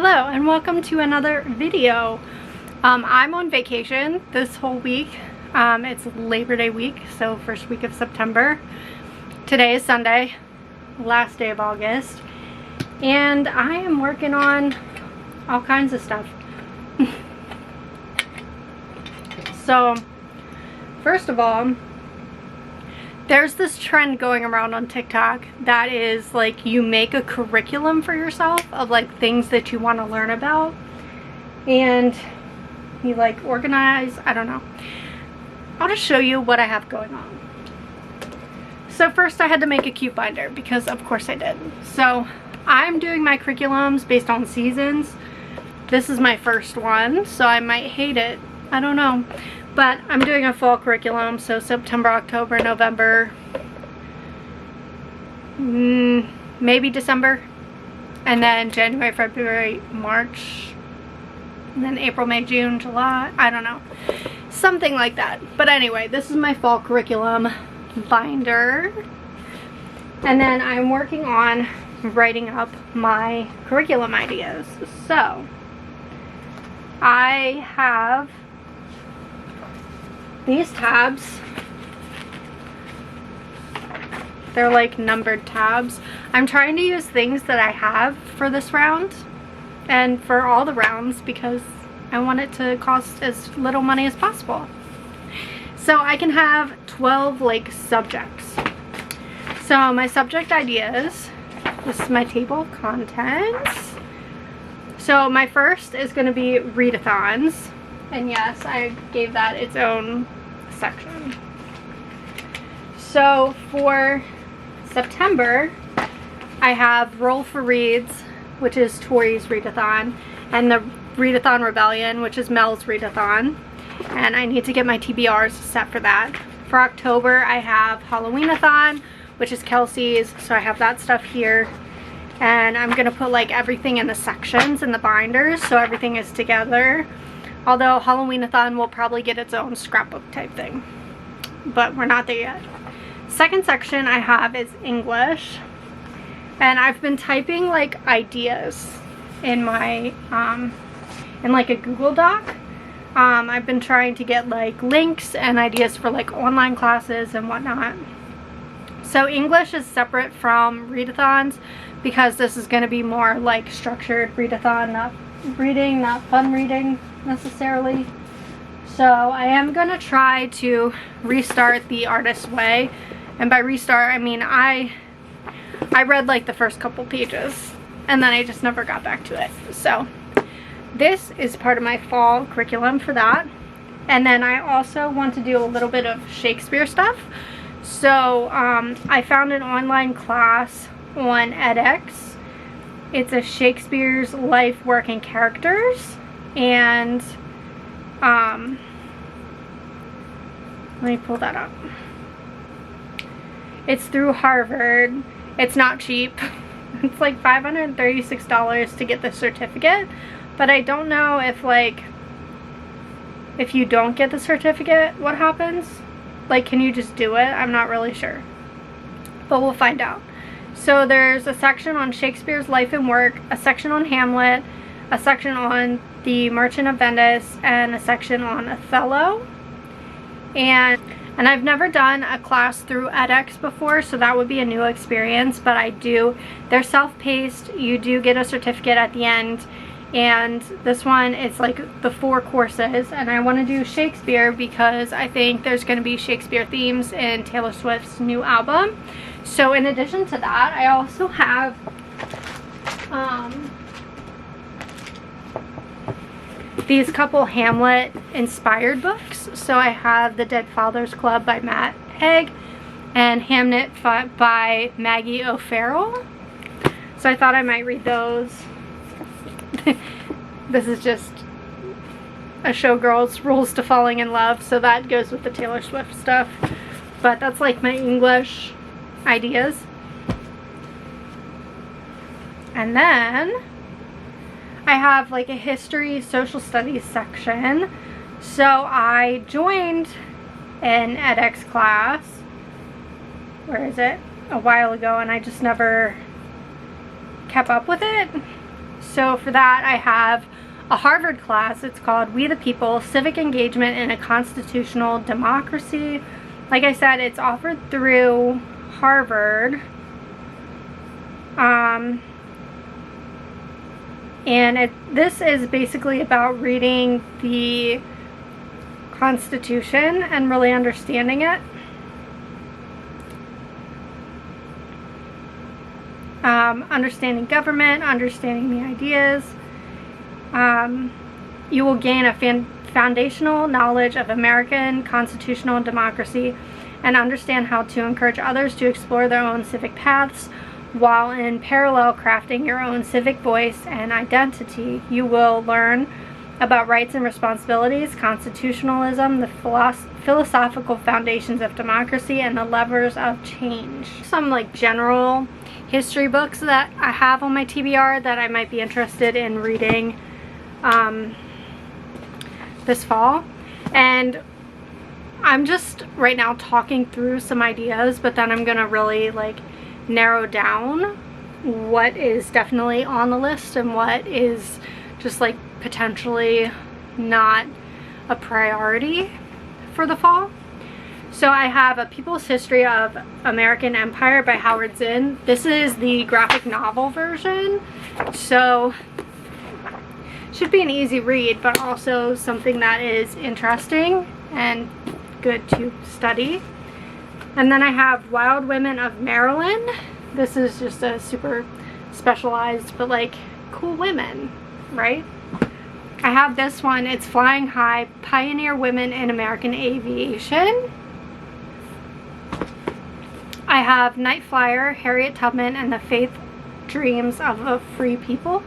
Hello and welcome to another video. I'm on vacation this whole week. It's Labor Day week, so first week of September. Today is Sunday, last day of August, and I am working on all kinds of stuff. So, first of all, there's this trend going around on TikTok that is like you make a curriculum for yourself of like things that you want to learn about, and you like organize, I don't know. I'll just show you what I have going on. So first I had to make a cute binder because of course I did. So I'm doing my curriculums based on seasons. This is my first one, so I might hate it, I don't know. But I'm doing a fall curriculum, so September, October, November, maybe December, and then January, February, March, and then April, May, June, July, I don't know. Something like that. But anyway, this is my fall curriculum binder. And then I'm working on writing up my curriculum ideas. So, I have these tabs. They're like numbered tabs. I'm trying to use things that I have for this round and for all the rounds because I want it to cost as little money as possible. So I can have 12 like subjects. So my subject ideas, this is my table of contents. So my first is going to be readathons. And yes, I gave that its own section. So for September, I have Roll for Reads, which is Tori's readathon, and the Readathon Rebellion, which is Mel's readathon. And I need to get my TBRs set for that. For October, I have Halloweenathon, which is Kelsey's, so I have that stuff here. And I'm going to put like everything in the sections in the binders, so everything is together. Although Halloweenathon will probably get its own scrapbook type thing. But we're not there yet. Second section I have is English. And I've been typing like ideas in my, in like a Google Doc. I've been trying to get like links and ideas for like online classes and whatnot. So English is separate from readathons because this is going to be more like structured readathon, not reading, not fun reading necessarily. So I am gonna try to restart The Artist's Way, and by restart I mean I read like the first couple pages and then I just never got back to it. So this is part of my fall curriculum for that. And then I also want to do a little bit of Shakespeare stuff. So I found an online class on edX. It's a Shakespeare's life, work, and characters. And let me pull that up. It's through Harvard. It's not cheap. It's like $536 to get the certificate, but I don't know if like if you don't get the certificate what happens. Like, can you just do it? I'm not really sure, but we'll find out. So there's a section on Shakespeare's life and work, a section on Hamlet, a section on The Merchant of Venice, and a section on Othello. And I've never done a class through edX before, so that would be a new experience, but they're self-paced, you do get a certificate at the end, and this one is like the 4 courses, and I want to do Shakespeare because I think there's going to be Shakespeare themes in Taylor Swift's new album. So in addition to that, I also have these couple Hamlet inspired books. So I have The Dead Fathers Club by Matt Haig and Hamnet by Maggie O'Farrell. So I thought I might read those. This is just a showgirl's rules to falling in love, so that goes with the Taylor Swift stuff. But that's like my English ideas. And then I have like a history, social studies section. So I joined an edX class, where is it, a while ago, and I just never kept up with it. So for that, I have a Harvard class. It's called We the People, Civic Engagement in a Constitutional Democracy. Like I said, it's offered through Harvard. And this is basically about reading the Constitution and really understanding it. Understanding government, understanding the ideas. You will gain a foundational knowledge of American constitutional democracy and understand how to encourage others to explore their own civic paths while in parallel crafting your own civic voice and identity. You will learn about rights and responsibilities, constitutionalism, the philosophical foundations of democracy, and the levers of change. Some like general history books that I have on my TBR that I might be interested in reading this fall. And I'm just right now talking through some ideas, but then I'm gonna really like narrow down what is definitely on the list and what is just like potentially not a priority for the fall. So I have A People's History of American Empire by Howard Zinn. This is the graphic novel version, so should be an easy read, but also something that is interesting and good to study. And then I have Wild Women of Maryland. This is just a super specialized but like cool women, right? I have this one. It's Flying High, Pioneer Women in American Aviation. I have Night Flyer, Harriet Tubman and the Faith Dreams of a Free People.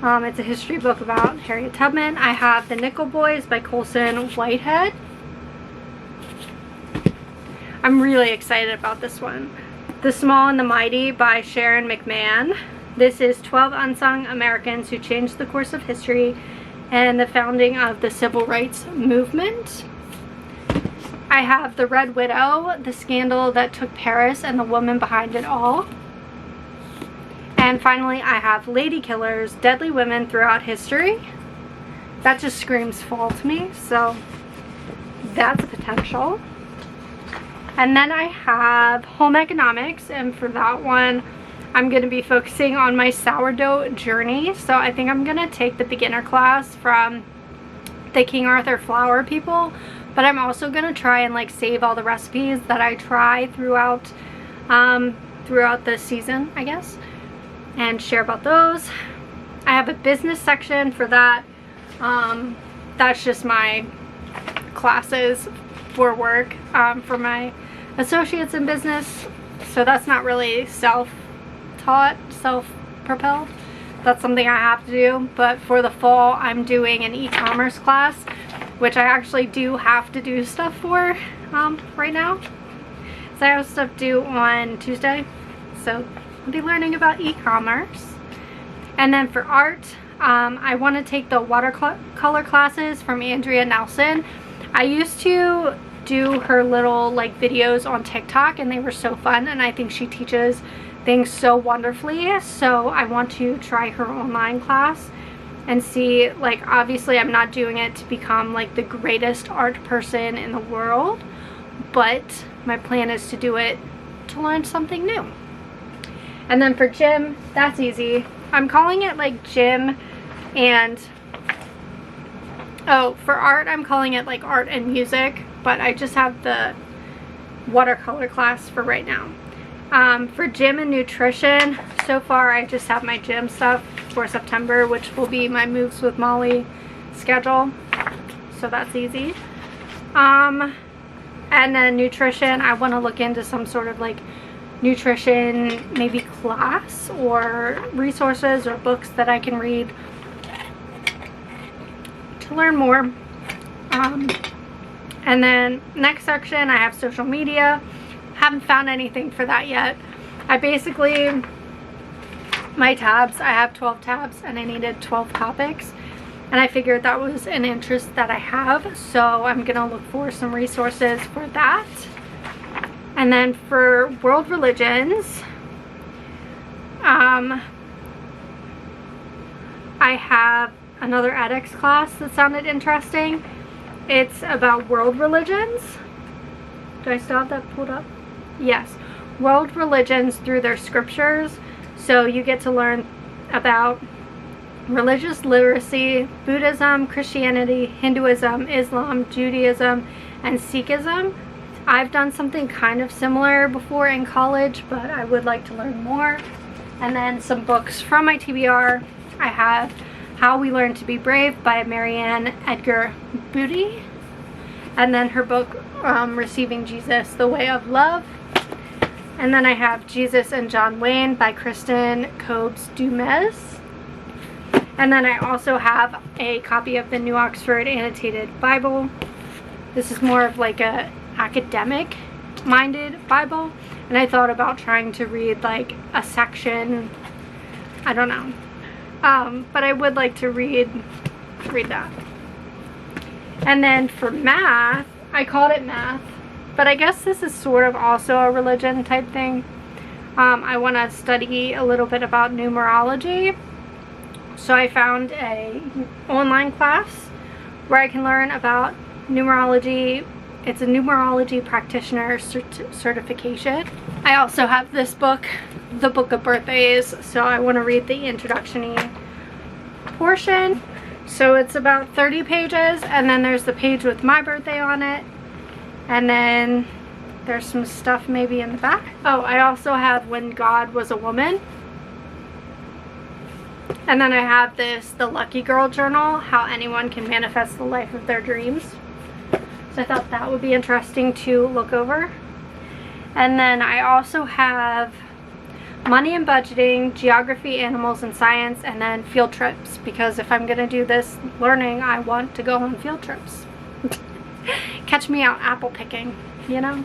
It's a history book about Harriet Tubman. I have The Nickel Boys by Colson Whitehead. I'm really excited about this one. The Small and the Mighty by Sharon McMahon. This is 12 unsung Americans who changed the course of history and the founding of the civil rights movement. I have The Red Widow, The Scandal That Took Paris and the Woman Behind It All. And finally, I have Lady Killers, Deadly Women Throughout History. That just screams fall to me, so that's a potential. And then I have Home Economics, and for that one, I'm going to be focusing on my sourdough journey. So I think I'm going to take the beginner class from the King Arthur flour people, but I'm also going to try and like save all the recipes that I try throughout the season, I guess, and share about those. I have a business section for that. That's just my classes for work for my associates in business, so that's not really self-taught, self-propelled. That's something I have to do. But for the fall, I'm doing an e-commerce class, which I actually do have to do stuff for right now. So I have stuff due on Tuesday, so I'll be learning about e-commerce. And then for art, I want to take the watercolor classes from Andrea Nelson. I used to do her little like videos on TikTok and they were so fun, and I think she teaches things so wonderfully, so I want to try her online class and see, like, obviously I'm not doing it to become like the greatest art person in the world, but my plan is to do it to learn something new. And then for gym, that's easy. I'm calling it like gym and for art, I'm calling it like art and music, but I just have the watercolor class for right now. For gym and nutrition, so far I just have my gym stuff for September, which will be my Moves with Molly schedule, so that's easy. And then nutrition, I want to look into some sort of like nutrition maybe class or resources or books that I can read to learn more. And then next section, I have social media. Haven't found anything for that yet. I basically, my tabs, I have 12 tabs and I needed 12 topics, and I figured that was an interest that I have, so I'm gonna look for some resources for that. And then for world religions, I have another edX class that sounded interesting. It's about world religions. Do I still have that pulled up? Yes. World religions through their scriptures. So you get to learn about religious literacy, Buddhism, Christianity, Hinduism, Islam, Judaism, and Sikhism. I've done something kind of similar before in college, but I would like to learn more. And then some books from my TBR. I have How We Learn to Be Brave by Marianne Edgar Booty. And then her book, Receiving Jesus, The Way of Love. And then I have Jesus and John Wayne by Kristen Cobes-Dumas. And then I also have a copy of the New Oxford Annotated Bible. This is more of like a academic minded Bible. And I thought about trying to read like a section, I don't know. But I would like to read that. And then for math, I called it math, but I guess this is sort of also a religion type thing. I want to study a little bit about numerology. So I found a online class where I can learn about numerology. It's a numerology practitioner certification. I also have this book, The Book of Birthdays, so I want to read the introductory portion. So it's about 30 pages, and then there's the page with my birthday on it, and then there's some stuff maybe in the back. Oh, I also have When God Was a Woman. And then I have this, The Lucky Girl Journal, How Anyone Can Manifest the Life of Their Dreams. So I thought that would be interesting to look over. And then I also have Money and Budgeting, Geography, Animals, and Science, and then Field Trips. Because if I'm going to do this learning, I want to go on field trips. Catch me out apple picking, you know?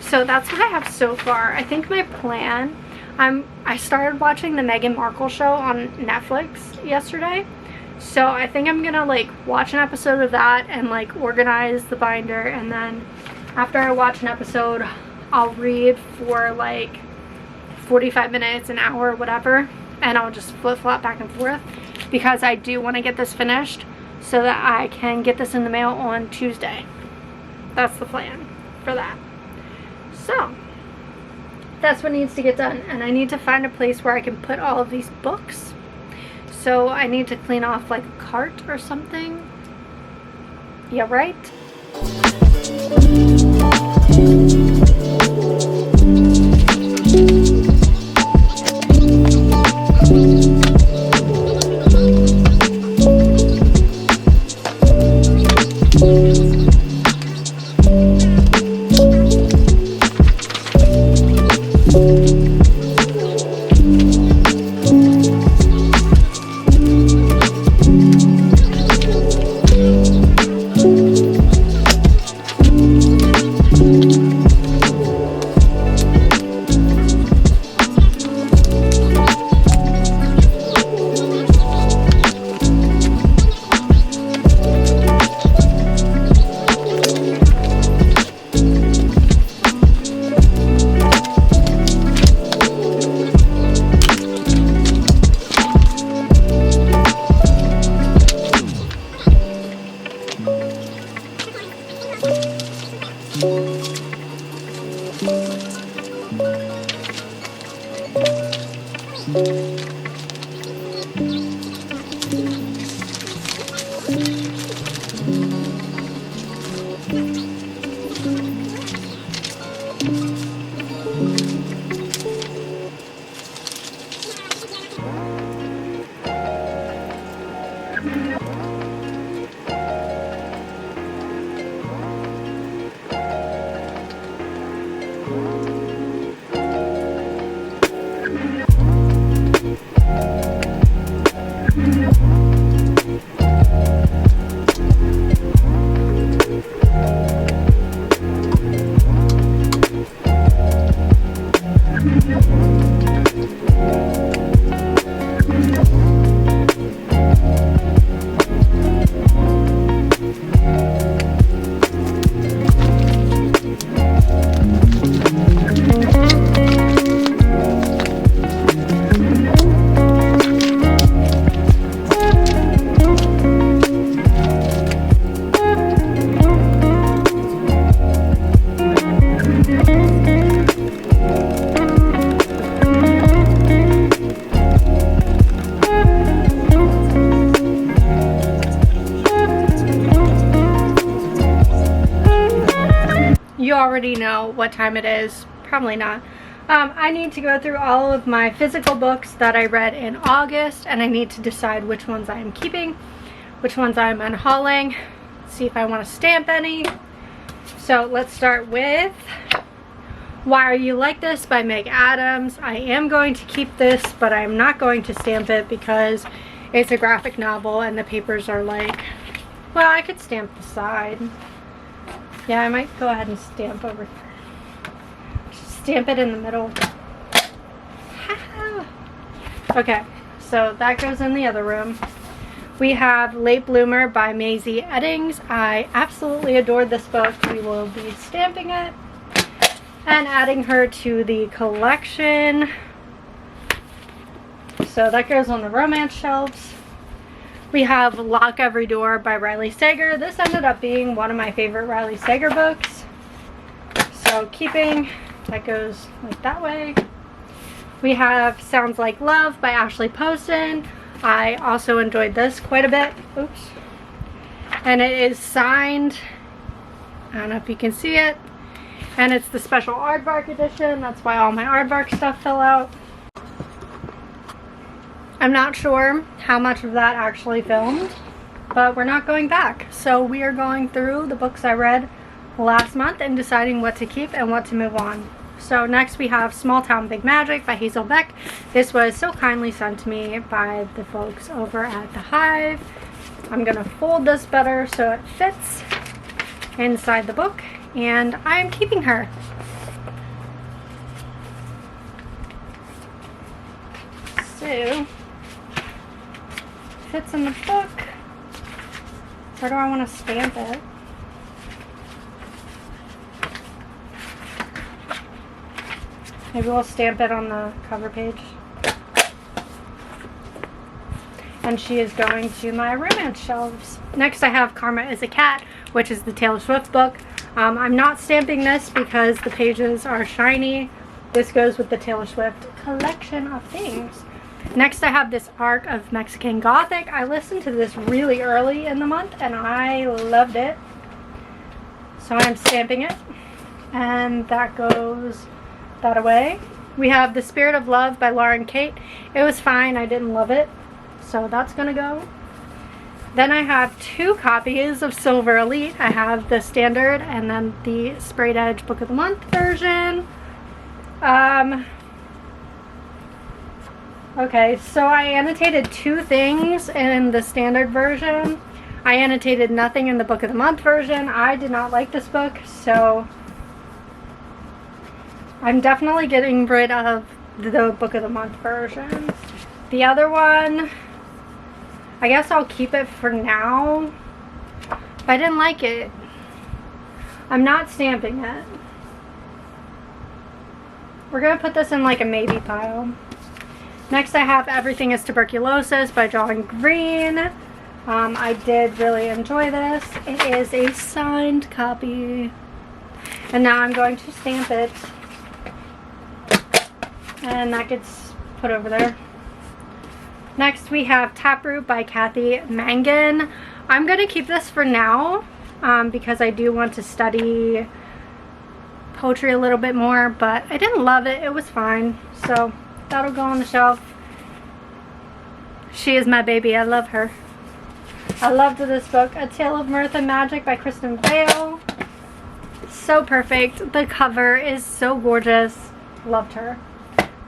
So that's what I have so far. I think my plan, I started watching the Meghan Markle show on Netflix yesterday. So I think I'm gonna like watch an episode of that and like organize the binder, and then after I watch an episode, I'll read for like 45 minutes, an hour, whatever, and I'll just flip-flop back and forth because I do want to get this finished so that I can get this in the mail on Tuesday. That's the plan for that. So that's what needs to get done, and I need to find a place where I can put all of these books. So I need to clean off like a cart or something. Yeah, right? already know what time it is. Probably not. I need to go through all of my physical books that I read in August, and I need to decide which ones I'm keeping, which ones I'm unhauling, see if I want to stamp any. So let's start with Why Are You Like This by Meg Adams. I am going to keep this, but I'm not going to stamp it because it's a graphic novel and the papers are like, well, I could stamp the side. Yeah, I might go ahead and stamp over here. Stamp it in the middle. Okay, so that goes in the other room. We have Late Bloomer by Maisie Eddings. I absolutely adored this book. We will be stamping it and adding her to the collection. So that goes on the romance shelves. We have Lock Every Door by Riley Sager. This ended up being one of my favorite Riley Sager books. So keeping, that goes like that way. We have Sounds Like Love by Ashley Poston. I also enjoyed this quite a bit. Oops. And it is signed. I don't know if you can see it. And it's the special aardvark edition. That's why all my aardvark stuff fell out. I'm not sure how much of that actually filmed, but we're not going back. So we are going through the books I read last month and deciding what to keep and what to move on. So next we have Small Town Big Magic by Hazel Beck. This was so kindly sent to me by the folks over at the Hive. I'm going to fold this better so it fits inside the book, and I'm keeping her. So, fits in the book. Where do I want to stamp it? Maybe we'll stamp it on the cover page. And she is going to my romance shelves. Next I have Karma is a Cat, which is the Taylor Swift book. I'm not stamping this because the pages are shiny. This goes with the Taylor Swift collection of things. Next I have this Arc of Mexican Gothic. I listened to this really early in the month and I loved it. So I'm stamping it. And that goes that away. We have The Spirit of Love by Lauren Kate. It was fine. I didn't love it. So that's going to go. Then I have 2 copies of Silver Elite. I have the standard and then the Sprayed Edge Book of the Month version. Okay, so I annotated 2 things in the standard version. I annotated nothing in the Book of the Month version. I did not like this book, so I'm definitely getting rid of the Book of the Month version. The other one, I guess I'll keep it for now. If I didn't like it, I'm not stamping it. We're going to put this in like a maybe pile. Next I have Everything is Tuberculosis by John Green. I did really enjoy this. It is a signed copy. And now I'm going to stamp it. And that gets put over there. Next we have Taproot by Kathy Mangan. I'm going to keep this for now because I do want to study poetry a little bit more, but I didn't love it. It was fine. So that'll go on the shelf. She is my baby. I love her. I loved this book. A Tale of Mirth and Magic by Kristen Bale. So perfect. The cover is so gorgeous. Loved her.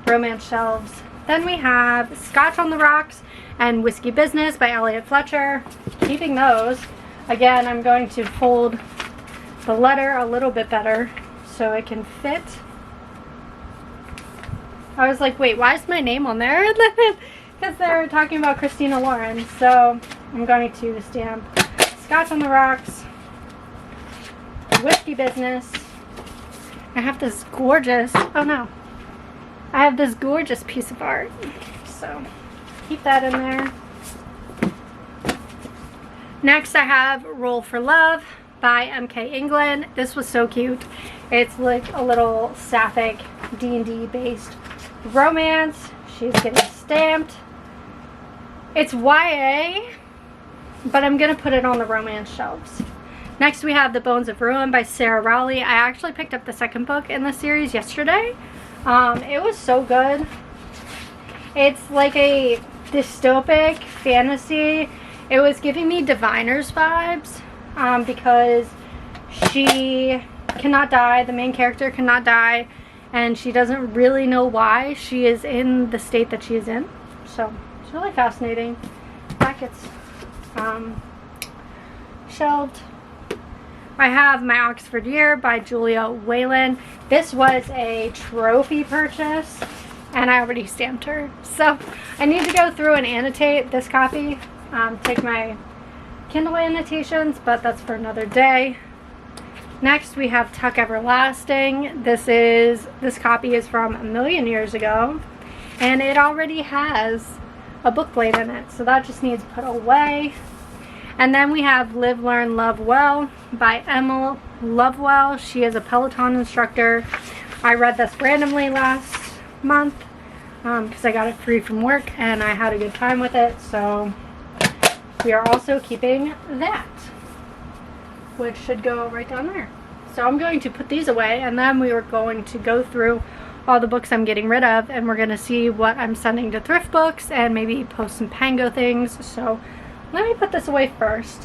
Romance shelves. Then we have Scotch on the Rocks and Whiskey Business by Elliot Fletcher. Keeping those. Again, I'm going to fold the letter a little bit better so it can fit. I was like, wait, why is my name on there? Because they're talking about Christina Lauren. So I'm going to stamp Scotch on the Rocks, Whiskey Business. I have this gorgeous, oh no. I have this gorgeous piece of art. So keep that in there. Next I have Roll for Love by MK England. This was so cute. It's like a little sapphic D&D based romance. She's getting stamped. It's YA, but I'm gonna put it on the romance shelves. Next we have The Bones of Ruin by Sarah Rowley. I actually picked up the second book in the series yesterday. It was so good. It's like a dystopic fantasy. It was giving me Diviners vibes because she cannot die. The main character cannot die, and she doesn't really know why she is in the state that she is in. So it's really fascinating. That gets shelved. I have My Oxford Year by Julia Whalen. This was a trophy purchase, and I already stamped her. So I need to go through and annotate this copy, take my Kindle annotations, but that's for another day. Next we have Tuck Everlasting. This copy is from a million years ago, and it already has a book blade in it, so that just needs put away. And then we have Live, Learn, Love Well by Emma Lovewell. She is a Peloton instructor. I read this randomly last month because I got it free from work and I had a good time with it. So we are also keeping that, which should go right down there. So I'm going to put these away, and then we are going to go through all the books I'm getting rid of, and we're going to see what I'm sending to Thrift Books and maybe post some Pango things. So let me put this away first.